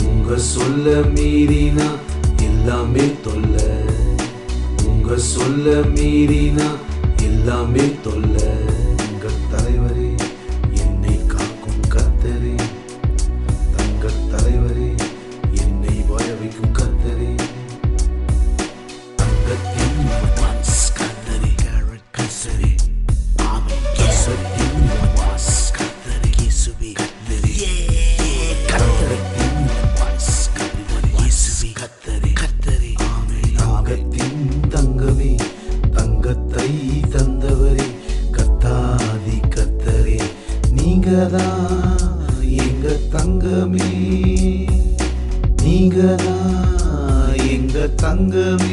உங்க சொல்ல மீறினா எல்லாமே தொல்ல. உங்க சொல்ல மீறினா எல்லாமே தொல்ல. எங்க தலைவரே என்னை காக்கும் கர்த்தரே, தங்க தலைவரே என்னை வாழ வைக்கும் கர்த்தரே, தங்கத்தின் வாஸ் கர்த்தரே, கர்த்தரே ஆமென். கர்த்தரின் வாஸ் கர்த்தரே, இயேசுவே கர்த்தரே, கர்த்தரின் வாஸ் கர்த்தரே, இயேசுவே கர்த்தரே, கர்த்தரே ஆமென். தங்கத்தின் தங்கமே, தங்கத்தை தந்தவரே, கர்த்தாதி கர்த்தரே, நீங்கதான் எங்க தங்கமே, நீங்கதான் எங்க தங்கமே.